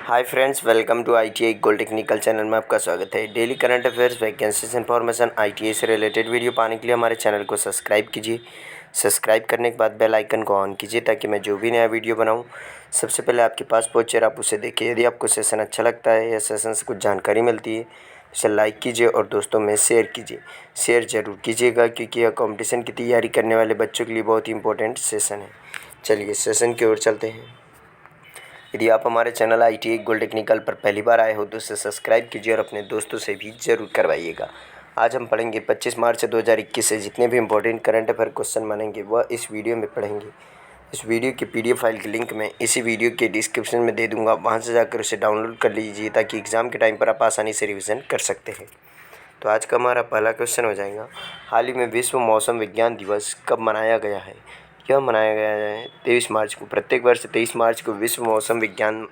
Hi friends, welcome to ITI gold technical channel में आपका स्वागत है। Daily current affairs, vacancies information, ITI से रिलेटेड वीडियो पाने के लिए हमारे चैनल को सब्सक्राइब कीजिए। सब्सक्राइब करने के बाद बेल आइकन को ऑन कीजिए ताकि मैं जो भी नया वीडियो बनाऊं सबसे पहले आपके पास पहुंचे और आप उसे देखिए। यदि आपको सेशन अच्छा लगता है या सेशन से कुछ जानकारी मिलती है इसे लाइक कीजिए और दोस्तों में शेयर कीजिए। शेयर ज़रूर कीजिएगा क्योंकि यह कॉम्पिटिशन की तैयारी करने वाले बच्चों के लिए बहुत ही इंपॉर्टेंट सेशन है। चलिए सेशन की ओर चलते हैं। यदि आप हमारे चैनल आईटीआई गोल्ड टेक्निकल पर पहली बार आए हो तो इसे सब्सक्राइब कीजिए और अपने दोस्तों से भी ज़रूर करवाइएगा। आज हम पढ़ेंगे 25 मार्च 2021 से जितने भी इंपॉर्टेंट करंट अफेयर क्वेश्चन बनेंगे वह इस वीडियो में पढ़ेंगे। इस वीडियो की पीडीएफ फाइल की लिंक मैं इसी वीडियो के डिस्क्रिप्शन में दे दूँगा, वहाँ से जाकर उसे डाउनलोड कर लीजिए ताकि एग्ज़ाम के टाइम पर आप आसानी से रिविज़न कर सकते हैं। तो आज का हमारा पहला क्वेश्चन हो जाएगा, हाल ही में विश्व मौसम विज्ञान दिवस कब मनाया गया है? यह मनाया गया है 23 मार्च को। प्रत्येक वर्ष 23 मार्च को विश्व मौसम विज्ञान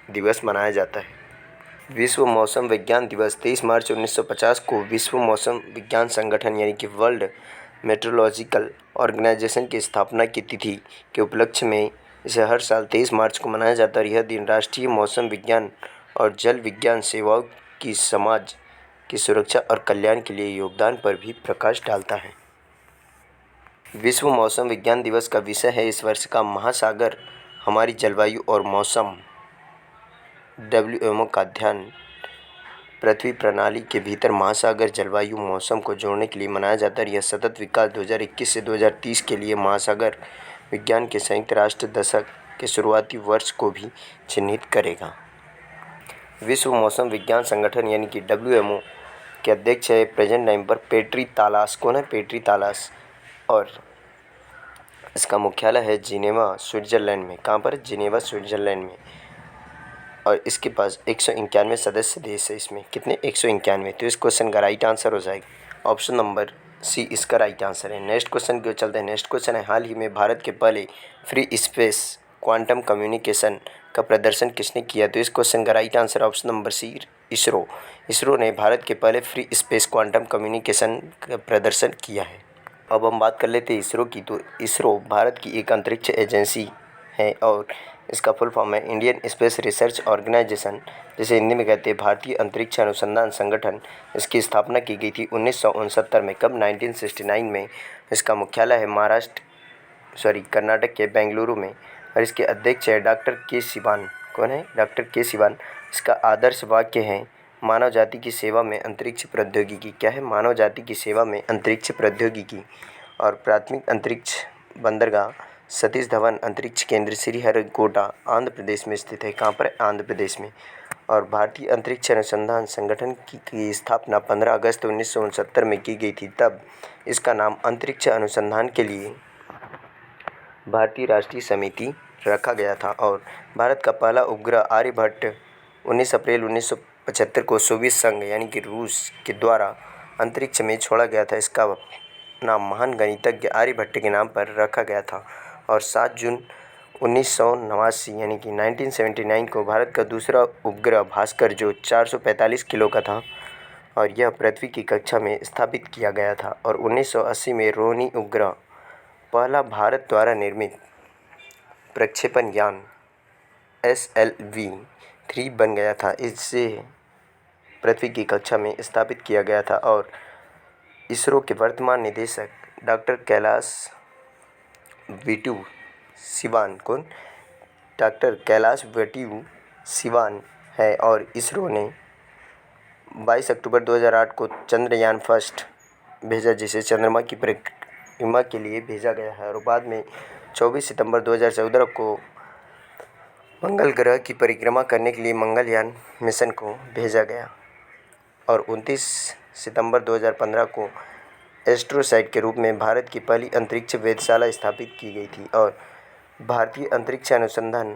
दिवस मनाया जाता है। विश्व मौसम विज्ञान दिवस 23 मार्च 1950 को विश्व मौसम विज्ञान संगठन यानी कि वर्ल्ड मेट्रोलॉजिकल ऑर्गेनाइजेशन की स्थापना की तिथि के उपलक्ष्य में इसे हर साल 23 मार्च को मनाया जाता है। यह दिन राष्ट्रीय मौसम विज्ञान और जल विज्ञान सेवाओं की समाज की सुरक्षा और कल्याण के लिए योगदान पर भी प्रकाश डालता है। विश्व मौसम विज्ञान दिवस का विषय है इस वर्ष का महासागर हमारी जलवायु और मौसम। WMO का अध्ययन पृथ्वी प्रणाली के भीतर महासागर जलवायु मौसम को जोड़ने के लिए मनाया जाता है। यह सतत विकास 2021 से 2030 के लिए महासागर विज्ञान के संयुक्त राष्ट्र दशक के शुरुआती वर्ष को भी चिन्हित करेगा। विश्व मौसम विज्ञान संगठन यानी कि WMO के अध्यक्ष है प्रेजेंट टाइम पर पेट्री तालास। कौन है? पेट्री तालास। और इसका मुख्यालय है जिनेवा, स्विट्ज़रलैंड में। कहाँ पर? जिनेवा, स्विट्ज़रलैंड में। और इसके पास 191 सदस्य देश है। इसमें कितने? 191। तो इस क्वेश्चन का राइट आंसर हो जाएगा ऑप्शन नंबर सी, इसका राइट आंसर है। नेक्स्ट क्वेश्चन की ओर चलते हैं। नेक्स्ट क्वेश्चन है, हाल ही में भारत के पहले फ्री स्पेस क्वांटम कम्युनिकेशन का प्रदर्शन किसने किया? तो इस क्वेश्चन का right answer option number C, ISRO. ISRO ने भारत के पहले फ्री स्पेस क्वांटम कम्युनिकेशन का प्रदर्शन किया है। अब हम बात कर लेते हैं इसरो की। तो इसरो भारत की एक अंतरिक्ष एजेंसी है और इसका फुल फॉर्म है इंडियन स्पेस रिसर्च ऑर्गेनाइजेशन, जिसे हिंदी में कहते हैं भारतीय अंतरिक्ष अनुसंधान संगठन। इसकी स्थापना की गई थी 1969 में। कब? 1969 में। इसका मुख्यालय है कर्नाटक के बेंगलुरु में और इसके अध्यक्ष है डॉक्टर के सिवान। कौन है? डॉक्टर के सिवान। इसका आदर्श वाक्य है मानव जाति की सेवा में अंतरिक्ष प्रौद्योगिकी। क्या है? मानव जाति की सेवा में अंतरिक्ष प्रौद्योगिकी। और प्राथमिक अंतरिक्ष बंदरगाह सतीश धवन अंतरिक्ष केंद्र श्रीहरिकोटा आंध्र प्रदेश में स्थित है। कहाँ पर? आंध्र प्रदेश में। और भारतीय अंतरिक्ष अनुसंधान संगठन की स्थापना 15 अगस्त 1969 में की गई थी। तब इसका नाम अंतरिक्ष अनुसंधान के लिए भारतीय राष्ट्रीय समिति रखा गया था। और भारत का पहला उपग्रह आर्यभट्ट 19 अप्रैल 1975 को सोवियत संघ यानी कि रूस के द्वारा अंतरिक्ष में छोड़ा गया था। इसका नाम महान गणितज्ञ आर्यभट्ट के नाम पर रखा गया था। और 7 जून 1989 यानी कि 1979 को भारत का दूसरा उपग्रह भास्कर जो 445 किलो का था और यह पृथ्वी की कक्षा में स्थापित किया गया था। और 1980 में रोहिणी उपग्रह पहला भारत द्वारा निर्मित प्रक्षेपण यान SLV-3 बन गया था। इसे पृथ्वी की कक्षा में स्थापित किया गया था। और इसरो के वर्तमान निदेशक डॉक्टर कैलाश विट्यू सिवान। कौन? डॉक्टर कैलाश विट्यू सिवान है। और इसरो ने 22 अक्टूबर 2008 को चंद्रयान फर्स्ट भेजा, जिसे चंद्रमा की परिक्रमा के लिए भेजा गया है। और बाद में 24 सितंबर 2014 को मंगल ग्रह की परिक्रमा करने के लिए मंगलयान मिशन को भेजा गया। और 29 सितंबर 2015 को एस्ट्रोसैट के रूप में भारत की पहली अंतरिक्ष वेधशाला स्थापित की गई थी। और भारतीय अंतरिक्ष अनुसंधान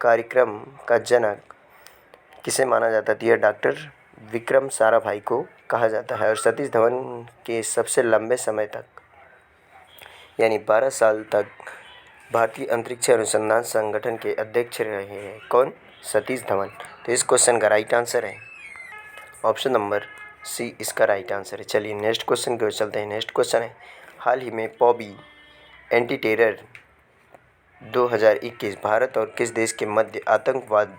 कार्यक्रम का जनक किसे माना जाता है? डॉक्टर विक्रम साराभाई को कहा जाता है। और सतीश धवन के सबसे लंबे समय तक यानी 12 साल तक भारतीय अंतरिक्ष अनुसंधान संगठन के अध्यक्ष रहे हैं। कौन? सतीश धवन। तो इस क्वेश्चन का राइट आंसर है ऑप्शन नंबर सी, इसका राइट आंसर है। चलिए नेक्स्ट क्वेश्चन की ओर चलते हैं। नेक्स्ट क्वेश्चन है, हाल ही में पॉबी एंटी टेरर 2021 भारत और किस देश के मध्य आतंकवाद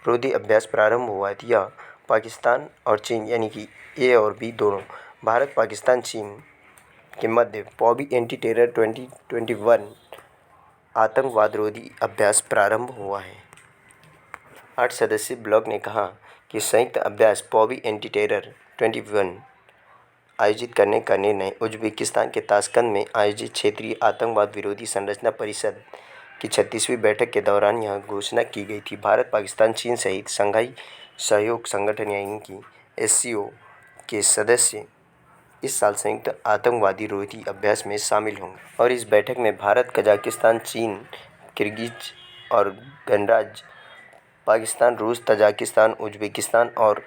विरोधी अभ्यास प्रारंभ हुआ है? यह पाकिस्तान और चीन यानी कि ए और बी दोनों। भारत, पाकिस्तान, चीन के मध्य पॉबी एंटी टेरर 2021 आतंकवाद रोधी अभ्यास प्रारंभ हुआ है। 8 सदस्यीय ब्लॉक ने कहा कि संयुक्त अभ्यास पॉबी एंटी टेरर 21 आयोजित करने का निर्णय उज्बेकिस्तान के ताशकंद में आयोजित क्षेत्रीय आतंकवाद विरोधी संरचना परिषद की 36वीं बैठक के दौरान यह घोषणा की गई थी। भारत, पाकिस्तान, चीन सहित शंघाई सहयोग संगठन यानी कि SCO के सदस्य इस साल संयुक्त आतंकवादी रोधी अभ्यास में शामिल होंगे और इस बैठक में भारत, कजाकिस्तान, चीन, किर्गिज और गणराज्य पाकिस्तान, रूस, तजाकिस्तान, उज्बेकिस्तान और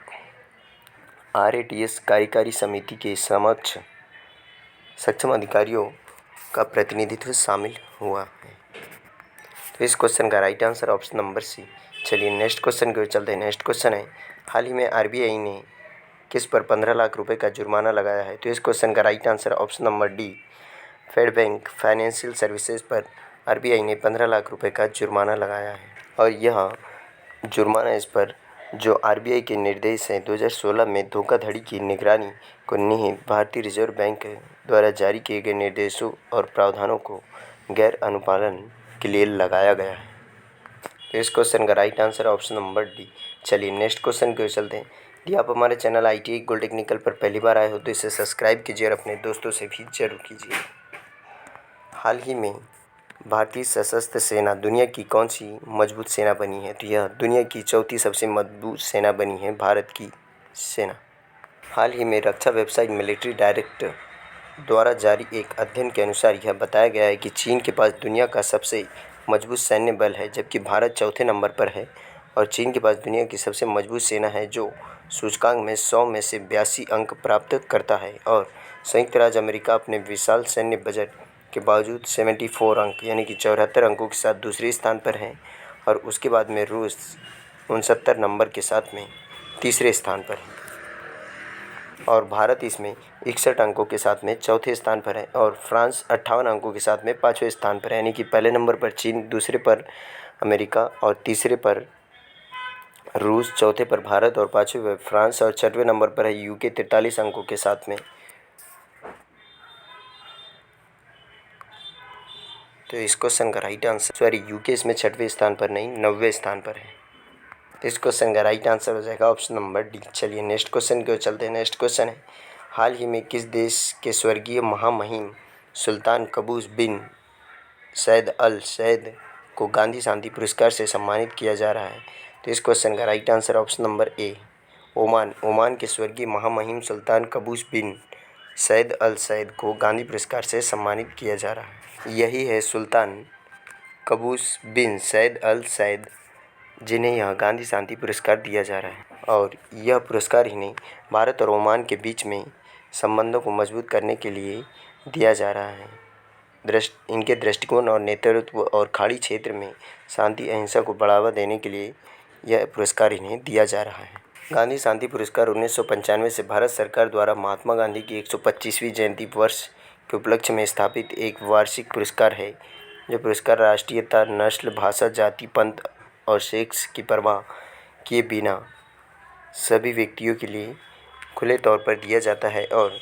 RATS कार्यकारी समिति के समक्ष सक्षम अधिकारियों का प्रतिनिधित्व शामिल हुआ है। तो इस क्वेश्चन का right answer option number C. चलिए नेक्स्ट क्वेश्चन की ओर चलते हैं। नेक्स्ट क्वेश्चन है, हाल ही में RBI ने किस पर 15 लाख रुपए का जुर्माना लगाया है? तो इस क्वेश्चन का right answer option number D, Fed bank financial services पर RBI ने 15 लाख रुपए का जुर्माना लगाया है और यह जुर्माना इस पर जो RBI के निर्देश हैं 2016 में धोखाधड़ी की निगरानी को निहित भारतीय रिजर्व बैंक द्वारा जारी किए गए निर्देशों और प्रावधानों को गैर अनुपालन के लिए लगाया गया है। तो इस क्वेश्चन का right answer option number D. चलिए नेक्स्ट क्वेश्चन की ओर चलते हैं। यदि आप हमारे चैनल ITI गोल्ड टेक्निकल पर पहली बार आए हो तो इसे सब्सक्राइब कीजिए और अपने दोस्तों से भी जरूर कीजिए। हाल ही में भारतीय सशस्त्र सेना दुनिया की कौन सी मजबूत सेना बनी है? तो यह दुनिया की चौथी सबसे मजबूत सेना बनी है, भारत की सेना। हाल ही में रक्षा वेबसाइट मिलिट्री डायरेक्ट द्वारा जारी एक अध्ययन के अनुसार यह बताया गया है कि चीन के पास दुनिया का सबसे मजबूत सैन्य बल है, जबकि भारत चौथे नंबर पर है और चीन के पास दुनिया की सबसे मजबूत सेना है जो सूचकांक में 100 में से 82 अंक प्राप्त करता है। और संयुक्त राज्य अमेरिका अपने विशाल सैन्य बजट के बावजूद 74 अंक यानी कि 74 अंकों के साथ दूसरे स्थान पर है और उसके बाद में रूस 69 नंबर के साथ में तीसरे स्थान पर है और भारत इसमें 61 अंकों के साथ में चौथे स्थान पर है और फ्रांस 58 अंकों के साथ में 5वें स्थान पर है। यानी कि पहले नंबर पर चीन, दूसरे पर अमेरिका और तीसरे पर रूस, चौथे पर भारत और 5वें पर फ्रांस और 6वें नंबर पर है UK 43 अंकों के साथ में। तो इस क्वेश्चन का राइट आंसर UK इसमें 6वें स्थान पर नहीं 9वें स्थान पर है। तो इस क्वेश्चन का राइट आंसर हो जाएगा ऑप्शन नंबर डी। चलिए नेक्स्ट क्वेश्चन की ओर चलते हैं। नेक्स्ट क्वेश्चन है, हाल ही में किस देश के स्वर्गीय महामहिम सुल्तान कबूस बिन सैद अल सैद को गांधी शांति पुरस्कार से सम्मानित किया जा रहा है? तो इस क्वेश्चन का right answer option number A, Oman. Oman के स्वर्गीय महामहिम सुल्तान कबूस बिन सैद अल सैद को गांधी पुरस्कार से सम्मानित किया जा रहा है। यही है सुल्तान कबूस बिन सैद अल सैद जिन्हें यह गांधी शांति पुरस्कार दिया जा रहा है और यह पुरस्कार इन्हें भारत और ओमान के बीच में संबंधों को मजबूत करने के लिए दिया जा रहा है। इनके दृष्टिकोण और नेतृत्व और खाड़ी क्षेत्र में शांति अहिंसा को बढ़ावा देने के लिए यह पुरस्कार इन्हें दिया जा रहा है। गांधी शांति पुरस्कार 1995 से भारत सरकार द्वारा महात्मा गांधी की 125वीं जयंती वर्ष के उपलक्ष्य में स्थापित एक वार्षिक पुरस्कार है। यह पुरस्कार राष्ट्रीयता, नस्ल, भाषा, जाति, पंथ और सेक्स की परवाह किए बिना सभी व्यक्तियों के लिए खुले तौर पर दिया जाता है और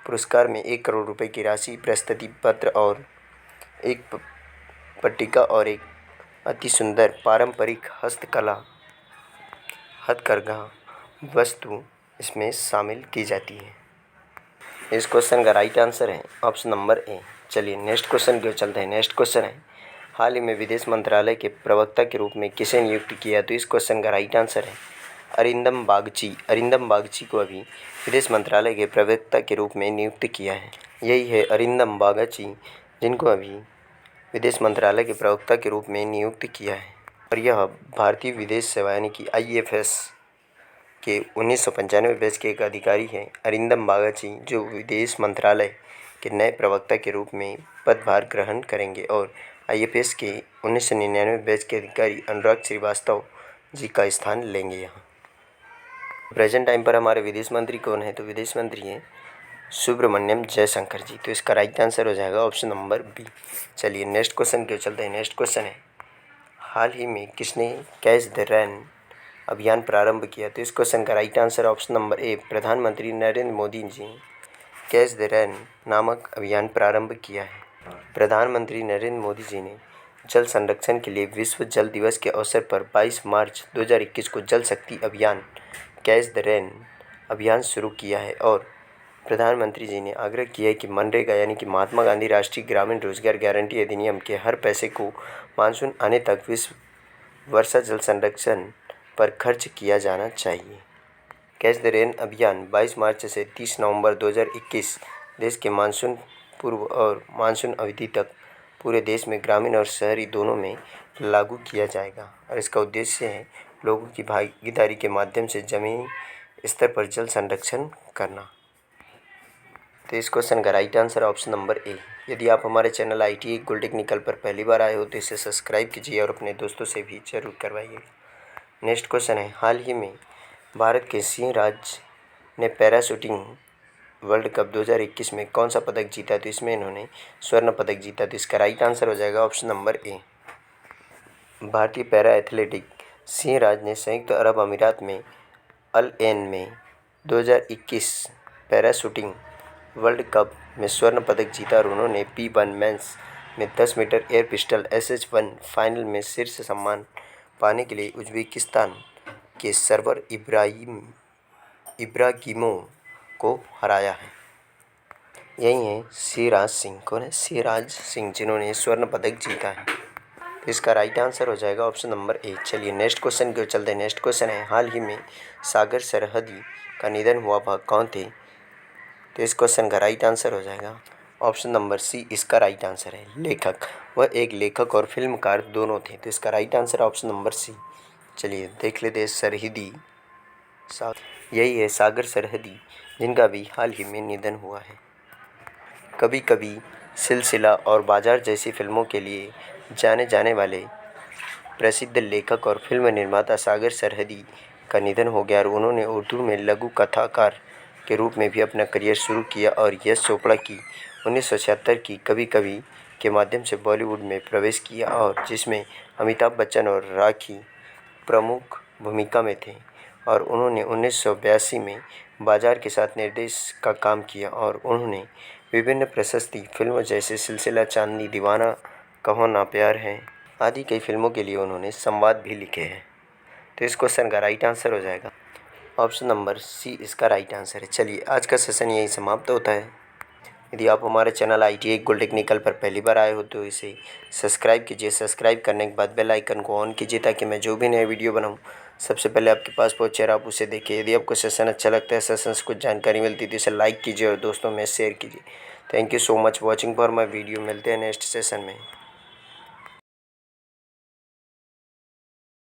पुरस्कार में 1 करोड़ रुपए की राशि, प्रशस्ति पत्र और एक पट्टिका और एक अति सुंदर पारंपरिक हथकरघा वस्तु इसमें शामिल की जाती है। इस क्वेश्चन का राइट आंसर है ऑप्शन नंबर ए। चलिए नेक्स्ट क्वेश्चन की ओर चलते हैं। नेक्स्ट क्वेश्चन है, हाल ही में विदेश मंत्रालय के प्रवक्ता के रूप में किसे नियुक्त किया? तो इस क्वेश्चन का राइट आंसर है अरिंदम बागची। अरिंदम बागची को अभी विदेश मंत्रालय के प्रवक्ता के रूप में नियुक्त किया है। यही है अरिंदम बागची जिनको अभी विदेश मंत्रालय के प्रवक्ता के रूप में नियुक्त किया है और यह भारतीय विदेश सेवा यानी कि IFS के 1995 बैच के एक अधिकारी हैं अरिंदम बागची, जो विदेश मंत्रालय के नए प्रवक्ता के रूप में पदभार ग्रहण करेंगे और IFS के 1999 बैच के अधिकारी अनुराग श्रीवास्तव जी का स्थान लेंगे। यहाँ प्रेजेंट टाइम पर हमारे विदेश मंत्री कौन है? तो विदेश मंत्री हैं सुब्रमण्यम जयशंकर जी। तो इसका राइट आंसर हो जाएगा ऑप्शन नंबर बी। चलिए नेक्स्ट क्वेश्चन के चलते हैं। नेक्स्ट क्वेश्चन है, हाल ही में किसने कैच द रन अभियान प्रारंभ किया? तो इस क्वेश्चन का right answer option number A, प्रधानमंत्री नरेंद्र मोदी जी ने कैच द रेन नामक अभियान प्रारंभ किया है। प्रधानमंत्री नरेंद्र मोदी जी ने जल संरक्षण के लिए विश्व जल दिवस के अवसर पर 22 मार्च 2021 को जल शक्ति अभियान कैच द रेन अभियान शुरू किया है और प्रधानमंत्री जी ने आग्रह किया है कि मनरेगा यानी कि महात्मा गांधी राष्ट्रीय ग्रामीण रोजगार गारंटी अधिनियम के हर पैसे को मानसून आने तक विश्व वर्षा जल संरक्षण पर खर्च किया जाना चाहिए। कैच द रेन अभियान 22 मार्च से 30 नवंबर 2021 देश के मानसून पूर्व और मानसून अवधि तक पूरे देश में ग्रामीण और शहरी दोनों में लागू किया जाएगा और इसका उद्देश्य है लोगों की भागीदारी के माध्यम से जमीनी स्तर पर जल संरक्षण करना। तो इस क्वेश्चन का right answer option number A. यदि आप हमारे चैनल ITI गोल्ड टेक्निकल पर पहली बार आए हो तो इसे सब्सक्राइब कीजिए और अपने दोस्तों से भी जरूर करवाइएगा। नेक्स्ट क्वेश्चन है, हाल ही में भारत के सिंह राज ने पैराशूटिंग वर्ल्ड कप 2021 में कौन सा पदक जीता? तो इसमें इन्होंने स्वर्ण पदक जीता। तो इसका राइट आंसर हो जाएगा ऑप्शन नंबर ए। भारतीय पैरा एथलेटिक सिंह राज ने संयुक्त अरब अमीरात में अल एन में 2021 पैराशूटिंग वर्ल्ड कप में स्वर्ण पदक जीता और उन्होंने P1 मेंस में 10 metre air pistol SH1 final में शीर्ष सम्मान पाने के लिए उज्बेकिस्तान के सर्वर इब्रागिमोव को हराया है। यही है सिराज सिंह। कौन है? सिराज सिंह, जिन्होंने स्वर्ण पदक जीता है। तो इसका राइट आंसर हो जाएगा ऑप्शन नंबर ए। चलिए नेक्स्ट क्वेश्चन की ओर चलते हैं। नेक्स्ट क्वेश्चन है, हाल ही में सागर सरहदी का निधन हुआ वह कौन थे? तो इस क्वेश्चन का राइट आंसर हो जाएगा ऑप्शन नंबर सी। इसका राइट आंसर है लेखक। वह एक लेखक और फिल्मकार दोनों थे। तो इसका right answer option number C. चलिए देख लेते हैं सरहदी यही है सागर सरहदी, जिनका भी हाल ही में निधन हुआ है। कभी कभी, सिलसिला और बाजार जैसी फिल्मों के लिए जाने जाने वाले प्रसिद्ध लेखक और फिल्म निर्माता सागर सरहदी का निधन हो गया और उन्होंने उर्दू में लघु कथाकार के रूप में भी अपना करियर शुरू किया और यश चोपड़ा की 1976 की कभी कभी के माध्यम से बॉलीवुड में प्रवेश किया और जिसमें अमिताभ बच्चन और राखी प्रमुख भूमिका में थे और उन्होंने 1982 में बाजार के साथ निर्देश का काम किया और उन्होंने विभिन्न प्रशस्ति फिल्मों जैसे सिलसिला, चांदनी, दीवाना, कहो ना प्यार है आदि कई फिल्मों के लिए उन्होंने संवाद भी लिखे हैं। तो इस क्वेश्चन का राइट आंसर हो जाएगा ऑप्शन नंबर सी। इसका राइट आंसर है। चलिए आज का सेशन यही समाप्त होता है। यदि आप हमारे चैनल ITI गोल्ड टेक्निकल पर पहली बार आए हो तो इसे सब्सक्राइब कीजिए। सब्सक्राइब करने के बाद बेल आइकन को ऑन कीजिए ताकि मैं जो भी नए वीडियो बनाऊं सबसे पहले आपके पास पहुंचे और आप उसे देखिए। यदि आपको सेशन अच्छा लगता है, सेशन से कुछ जानकारी मिलती है तो इसे लाइक कीजिए और दोस्तों में शेयर कीजिए। Thank you so much watching for my video. मिलते हैं नेक्स्ट सेशन में।